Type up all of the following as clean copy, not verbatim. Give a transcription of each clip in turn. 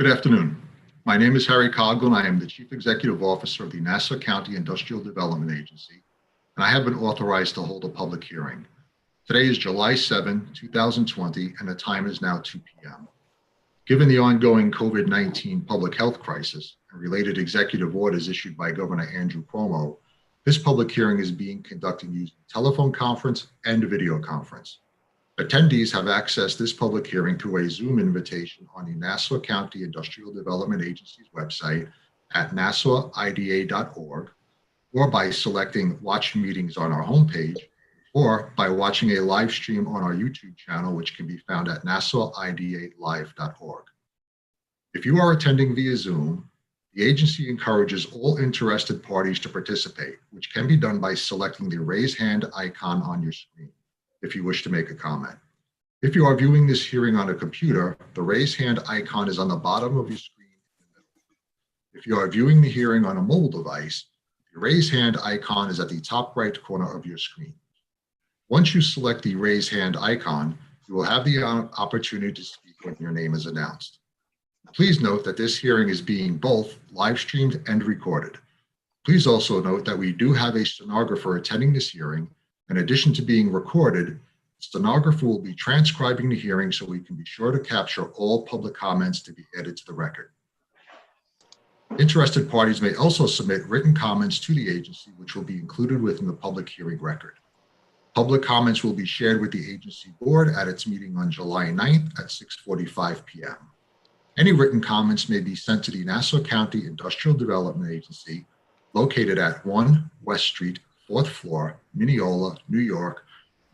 Good afternoon. My name is Harry Coughlin. I am the Chief Executive Officer of the Nassau County Industrial Development Agency, and I have been authorized to hold a public hearing. Today is July 7, 2020, and the time is now 2 p.m. Given the ongoing COVID-19 public health crisis and related executive orders issued by Governor Andrew Cuomo, this public hearing is being conducted using telephone conference and video conference. Attendees have accessed this public hearing through a Zoom invitation on the Nassau County Industrial Development Agency's website at nassauida.org, or by selecting Watch Meetings on our homepage, or by watching a live stream on our YouTube channel, which can be found at nassauida.live.org. If you are attending via Zoom, the agency encourages all interested parties to participate, which can be done by selecting the raise hand icon on your screen if you wish to make a comment. If you are viewing this hearing on a computer, the raise hand icon is on the bottom of your screen in the middle. If you are viewing the hearing on a mobile device, the raise hand icon is at the top right corner of your screen. Once you select the raise hand icon, you will have the opportunity to speak when your name is announced. Please note that this hearing is being both live streamed and recorded. Please also note that we do have a stenographer attending this hearing. In addition to being recorded, the stenographer will be transcribing the hearing so we can be sure to capture all public comments to be added to the record. Interested parties may also submit written comments to the agency, which will be included within the public hearing record. Public comments will be shared with the agency board at its meeting on July 9th at 6:45 p.m. Any written comments may be sent to the Nassau County Industrial Development Agency, located at 1 West Street, 4th floor, Mineola, New York,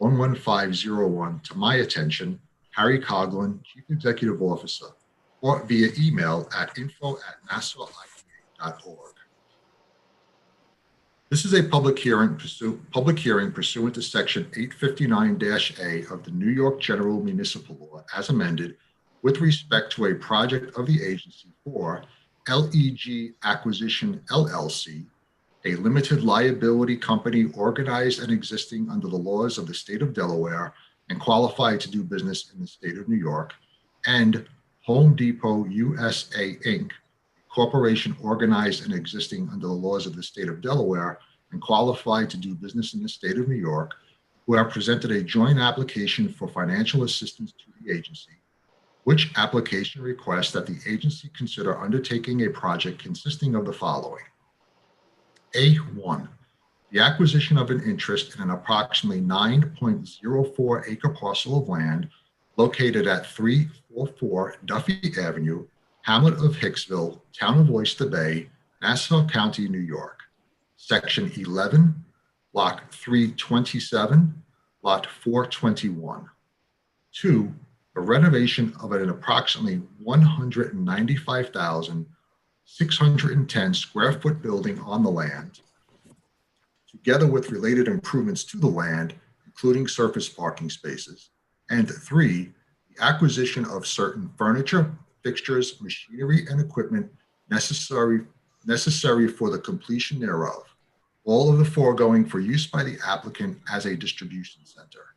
11501, to my attention, Harry Coughlin, Chief Executive Officer, or via email at info@nassauida.org. This is a public hearing pursuant to Section 859-A of the New York General Municipal Law as amended with respect to a project of the agency for LEG Acquisition LLC, a limited liability company organized and existing under the laws of the state of Delaware and qualified to do business in the state of New York, and Home Depot U.S.A. Inc., a corporation organized and existing under the laws of the state of Delaware and qualified to do business in the state of New York, who have presented a joint application for financial assistance to the agency, which application requests that the agency consider undertaking a project consisting of the following. A1, the acquisition of an interest in an approximately 9.04 acre parcel of land located at 344 Duffy Avenue, Hamlet of Hicksville, Town of Oyster Bay, Nassau County, New York. Section 11, Lot 327, Lot 421. 2, the renovation of an approximately 195,610 square foot building on the land, together with related improvements to the land, including surface parking spaces. And 3, the acquisition of certain furniture, fixtures, machinery, and equipment necessary for the completion thereof. All of the foregoing for use by the applicant as a distribution center.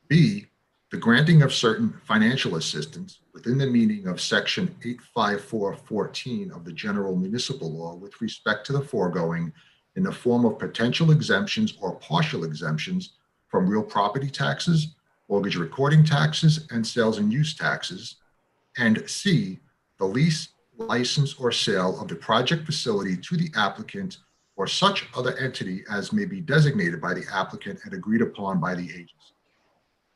B, the granting of certain financial assistance within the meaning of Section 854.14 of the General Municipal Law with respect to the foregoing in the form of potential exemptions or partial exemptions from real property taxes, mortgage recording taxes, and sales and use taxes. And C, the lease, license, or sale of the project facility to the applicant or such other entity as may be designated by the applicant and agreed upon by the agency.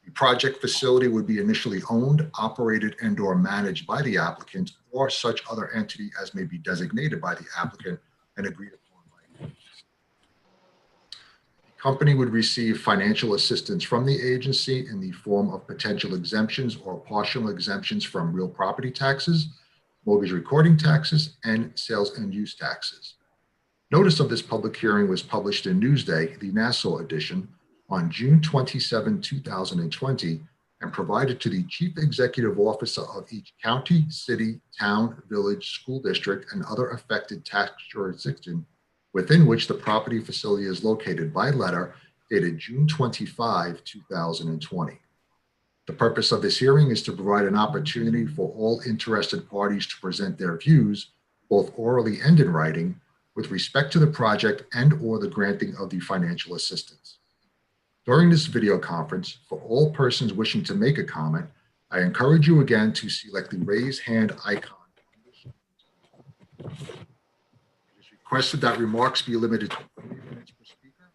The project facility would be initially owned, operated, and/or managed by the applicant or such other entity as may be designated by the applicant and agreed upon by the agency. The company would receive financial assistance from the agency in the form of potential exemptions or partial exemptions from real property taxes, mortgage recording taxes, and sales and use taxes. Notice of this public hearing was published in Newsday, the Nassau edition, on June 27, 2020, and provided to the Chief Executive Officer of each county, city, town, village, school district, and other affected tax jurisdiction within which the property facility is located by letter dated June 25, 2020. The purpose of this hearing is to provide an opportunity for all interested parties to present their views, both orally and in writing, with respect to the project and/or the granting of the financial assistance. During this video conference, for all persons wishing to make a comment, I encourage you again to select the raise hand icon. It is requested that remarks be limited to 3 minutes per speaker.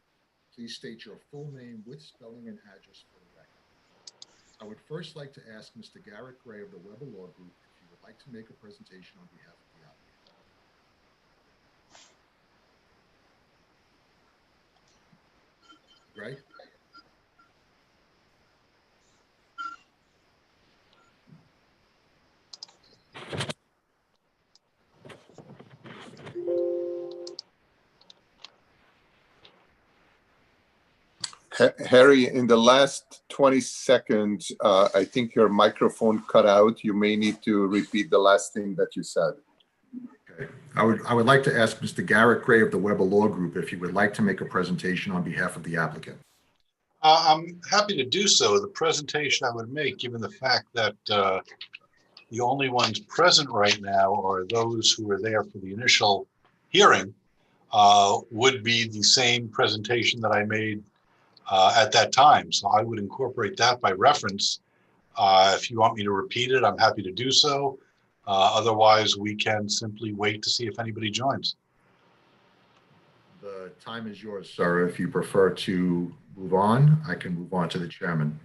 Please state your full name with spelling and address for the record. I would first like to ask Mr. Garrett Gray of the Weber Law Group if he would like to make a presentation on behalf of the applicant. Gray? Harry, in the last 20 seconds, I think your microphone cut out. You may need to repeat the last thing that you said. Okay. I would like to ask Mr. Garrett Gray of the Weber Law Group if he would like to make a presentation on behalf of the applicant. I'm happy to do so. The presentation I would make, given the fact that the only ones present right now are those who were there for the initial hearing, would be the same presentation that I made at that time. So I would incorporate that by reference. If you want me to repeat it, I'm happy to do so. Otherwise, we can simply wait to see if anybody joins. The time is yours, sir. If you prefer to move on, I can move on to the chairman.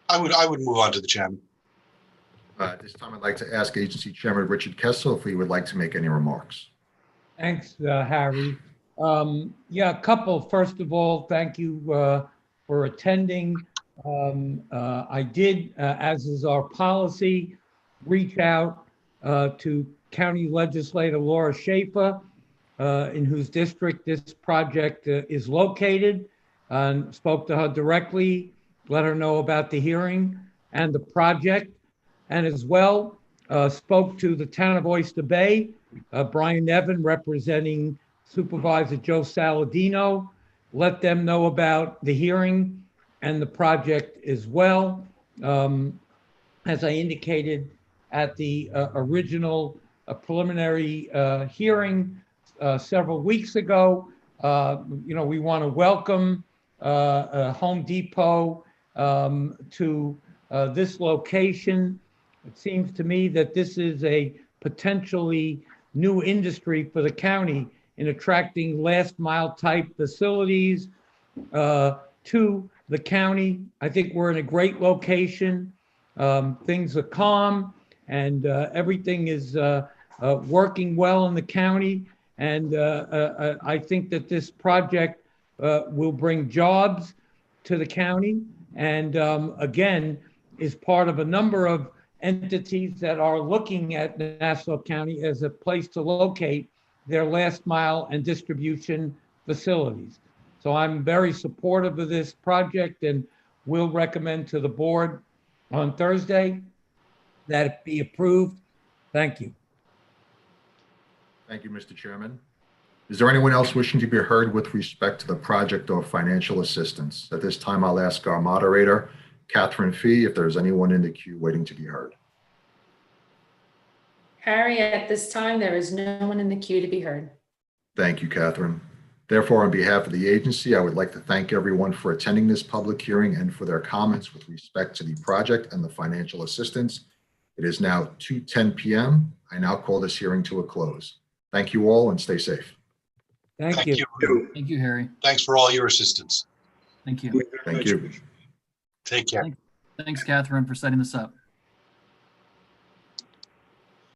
I would move on to the chairman. At this time, I'd like to ask Agency Chairman Richard Kessel if he would like to make any remarks. Thanks, Harry. Yeah, a couple. First of all, thank you for attending. I did, as is our policy, reach out to County Legislator Laura Schaefer, in whose district this project is located, and spoke to her directly, let her know about the hearing and the project, and as well spoke to the town of Oyster Bay, Brian Nevin representing Supervisor Joe Saladino, let them know about the hearing and the project as well. As I indicated at the original preliminary hearing several weeks ago, we want to welcome Home Depot to this location. It seems to me that this is a potentially new industry for the county in attracting last mile type facilities to the county. I think we're in a great location. Things are calm and everything is working well in the county. And I think that this project will bring jobs to the county and again, is part of a number of entities that are looking at Nassau County as a place to locate their last mile and distribution facilities. So I'm very supportive of this project and will recommend to the board on Thursday that it be approved. Thank you. Thank you, Mr. Chairman. Is there anyone else wishing to be heard with respect to the project or financial assistance? At this time, I'll ask our moderator, Catherine Fee, if there's anyone in the queue waiting to be heard. Harry, at this time, there is no one in the queue to be heard. Thank you, Catherine. Therefore, on behalf of the agency, I would like to thank everyone for attending this public hearing and for their comments with respect to the project and the financial assistance. It is now 2:10 p.m. I now call this hearing to a close. Thank you all and stay safe. Thank you. Thank you, Harry. Thanks for all your assistance. Thank you. Thank you. Take care. Thanks, Catherine, for setting this up.